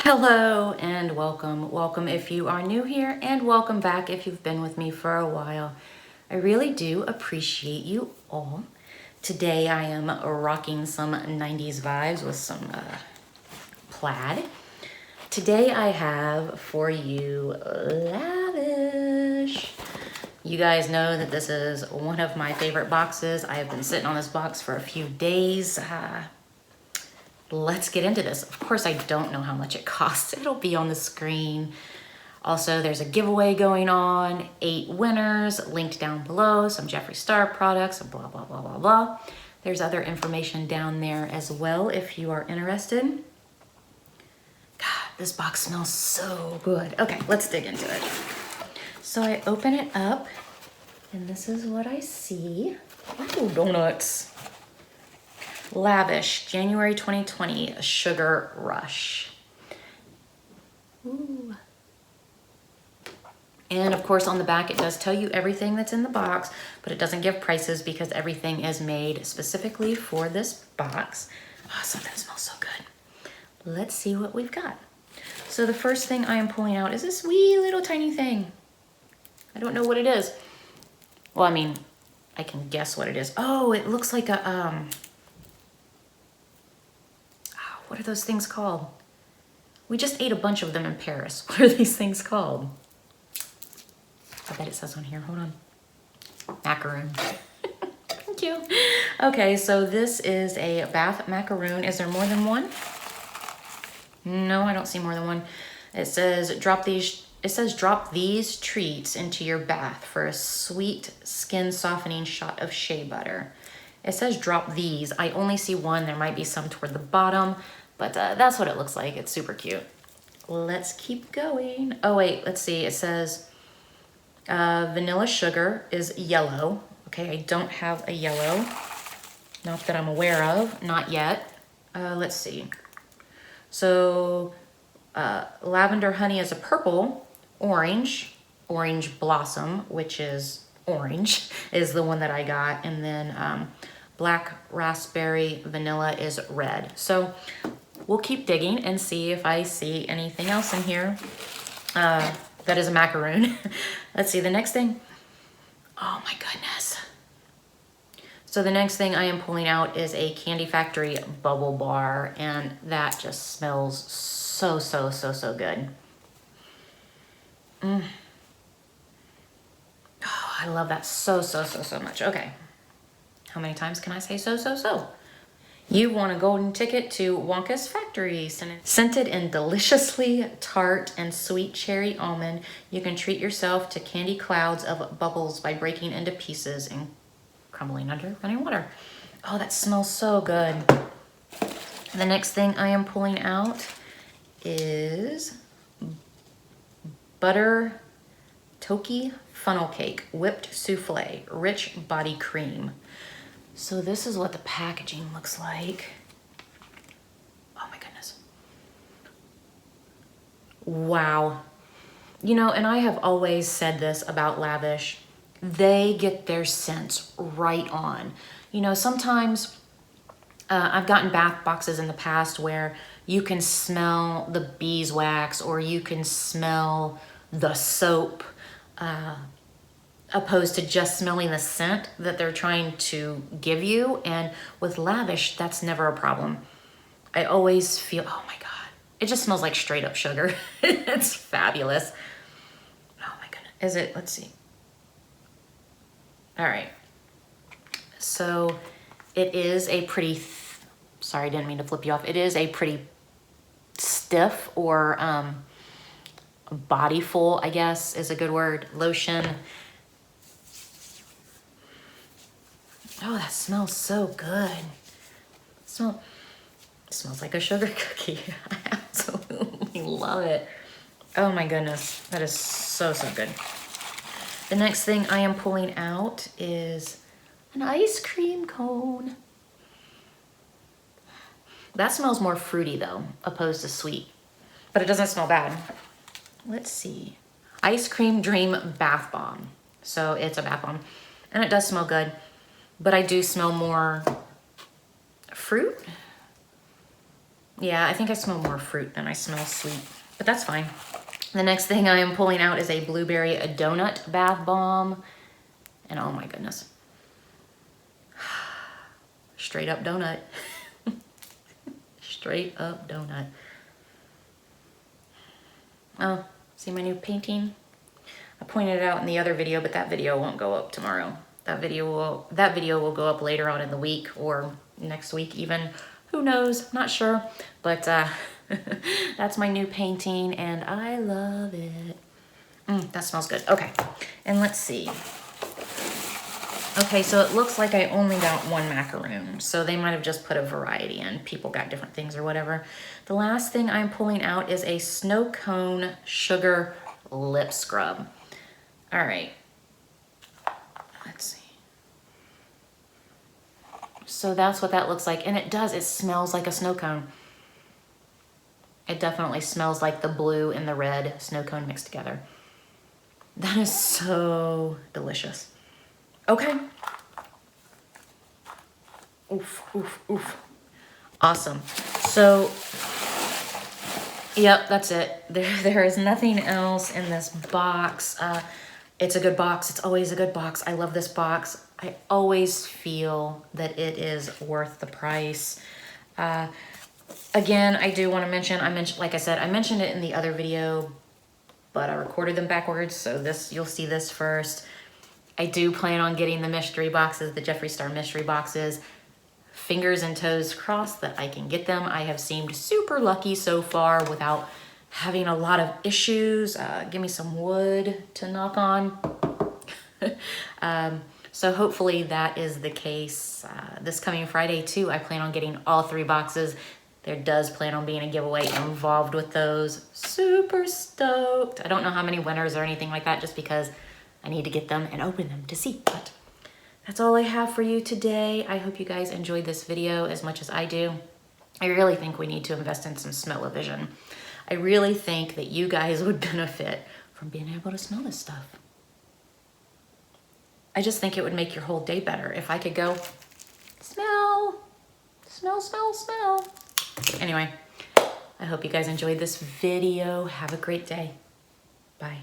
Hello and welcome. Welcome if you are new here, and welcome back if you've been with me for a while. I really do appreciate you all. Today I am rocking some 90s vibes with some plaid. Today I have for you Lavish. You guys know that this is one of my favorite boxes. I have been sitting on this box for a few days. Let's get into this. Of course, I don't know how much it costs. It'll be on the screen. Also, there's a giveaway going on, 8 winners, linked down below, some Jeffree Star products, blah, blah, blah, blah, blah. There's other information down there as well if you are interested. God, this box smells so good. Okay, let's dig into it. So I open it up, and this is what I see. Ooh, donuts. Lavish, January 2020, Sugar Rush. Ooh. And of course on the back it does tell you everything that's in the box, but it doesn't give prices because everything is made specifically for this box. Oh, something smells so good. Let's see what we've got. So the first thing I am pulling out is this wee little tiny thing. I don't know what it is. Well, I mean, I can guess what it is. Oh, it looks like a, what are those things called? We just ate a bunch of them in Paris. What are these things called? I bet it says on here, hold on. Macaroon. Thank you. Okay, so this is a bath macaroon. Is there more than one? No, I don't see more than one. It says drop these treats into your bath for a sweet skin softening shot of shea butter. It says drop these. I only see one. There might be some toward the bottom, but that's what it looks like. It's super cute. Let's keep going. Oh wait, let's see. It says vanilla sugar is yellow. Okay, I don't have a yellow. Not that I'm aware of, not yet. Let's see. So lavender honey is a purple, orange blossom, which is orange, is the one that I got. And then black raspberry vanilla is red. So we'll keep digging and see if I see anything else in here. That is a macaroon. Let's see the next thing. Oh my goodness. So the next thing I am pulling out is a Candy Factory bubble bar, and that just smells so, so, so, so good. Oh, I love that so, so, so, so much. Okay. How many times can I say so, so, so? You want a golden ticket to Wonka's Factory. Scented and deliciously tart and sweet cherry almond, you can treat yourself to candy clouds of bubbles by breaking into pieces and crumbling under running water. Oh, that smells so good. The next thing I am pulling out is butter toki funnel cake, whipped souffle, rich body cream. So this is what the packaging looks like. Oh my goodness. Wow. You know, and I have always said this about Lavish. They get their scents right on. You know, sometimes I've gotten bath boxes in the past where you can smell the beeswax or you can smell the soap, opposed to just smelling the scent that they're trying to give you. And with Lavish, that's never a problem. I always feel, oh my God, it just smells like straight up sugar. It's fabulous. Oh my goodness. Is it, let's see. All right. So it is a pretty, sorry, I didn't mean to flip you off. It is a pretty stiff or bodyful, I guess is a good word, lotion. Oh, that smells so good. It smells like a sugar cookie. I absolutely love it. Oh my goodness, that is so, so good. The next thing I am pulling out is an ice cream cone. That smells more fruity though, opposed to sweet, but it doesn't smell bad. Let's see. Ice Cream Dream Bath Bomb. So it's a bath bomb and it does smell good. But I do smell more fruit. Yeah, I think I smell more fruit than I smell sweet, but that's fine. The next thing I am pulling out is a blueberry donut bath bomb. And oh my goodness. Straight up donut. Straight up donut. Oh, see my new painting? I pointed it out in the other video, but that video won't go up tomorrow. That video will go up later on in the week or next week even. Who knows? Not sure. But that's my new painting and I love it. That smells good. Okay, and let's see. Okay, so it looks like I only got one macaroon, so they might have just put a variety in. People got different things or whatever. The last thing I'm pulling out is a snow cone sugar lip scrub. All right, let's see. So that's what that looks like, and it does, it smells like a snow cone. It definitely smells like the blue and the red snow cone mixed together. That is so delicious. Okay. Oof, oof, oof. Awesome. So, yep, that's it. There is nothing else in this box. It's a good box. It's always a good box. I love this box. I always feel that it is worth the price. Again, I do want to mention, like I said, I mentioned it in the other video, but I recorded them backwards, so you'll see this first. I do plan on getting the mystery boxes, the Jeffree Star mystery boxes. Fingers and toes crossed that I can get them. I have seemed super lucky so far without having a lot of issues. Give me some wood to knock on. So hopefully that is the case. This coming Friday too, I plan on getting all 3 boxes. There does plan on being a giveaway involved with those. Super stoked. I don't know how many winners or anything like that just because I need to get them and open them to see. But that's all I have for you today. I hope you guys enjoyed this video as much as I do. I really think we need to invest in some smell-o-vision. I really think that you guys would benefit from being able to smell this stuff. I just think it would make your whole day better if I could go, smell, smell, smell, smell. Anyway, I hope you guys enjoyed this video. Have a great day. Bye.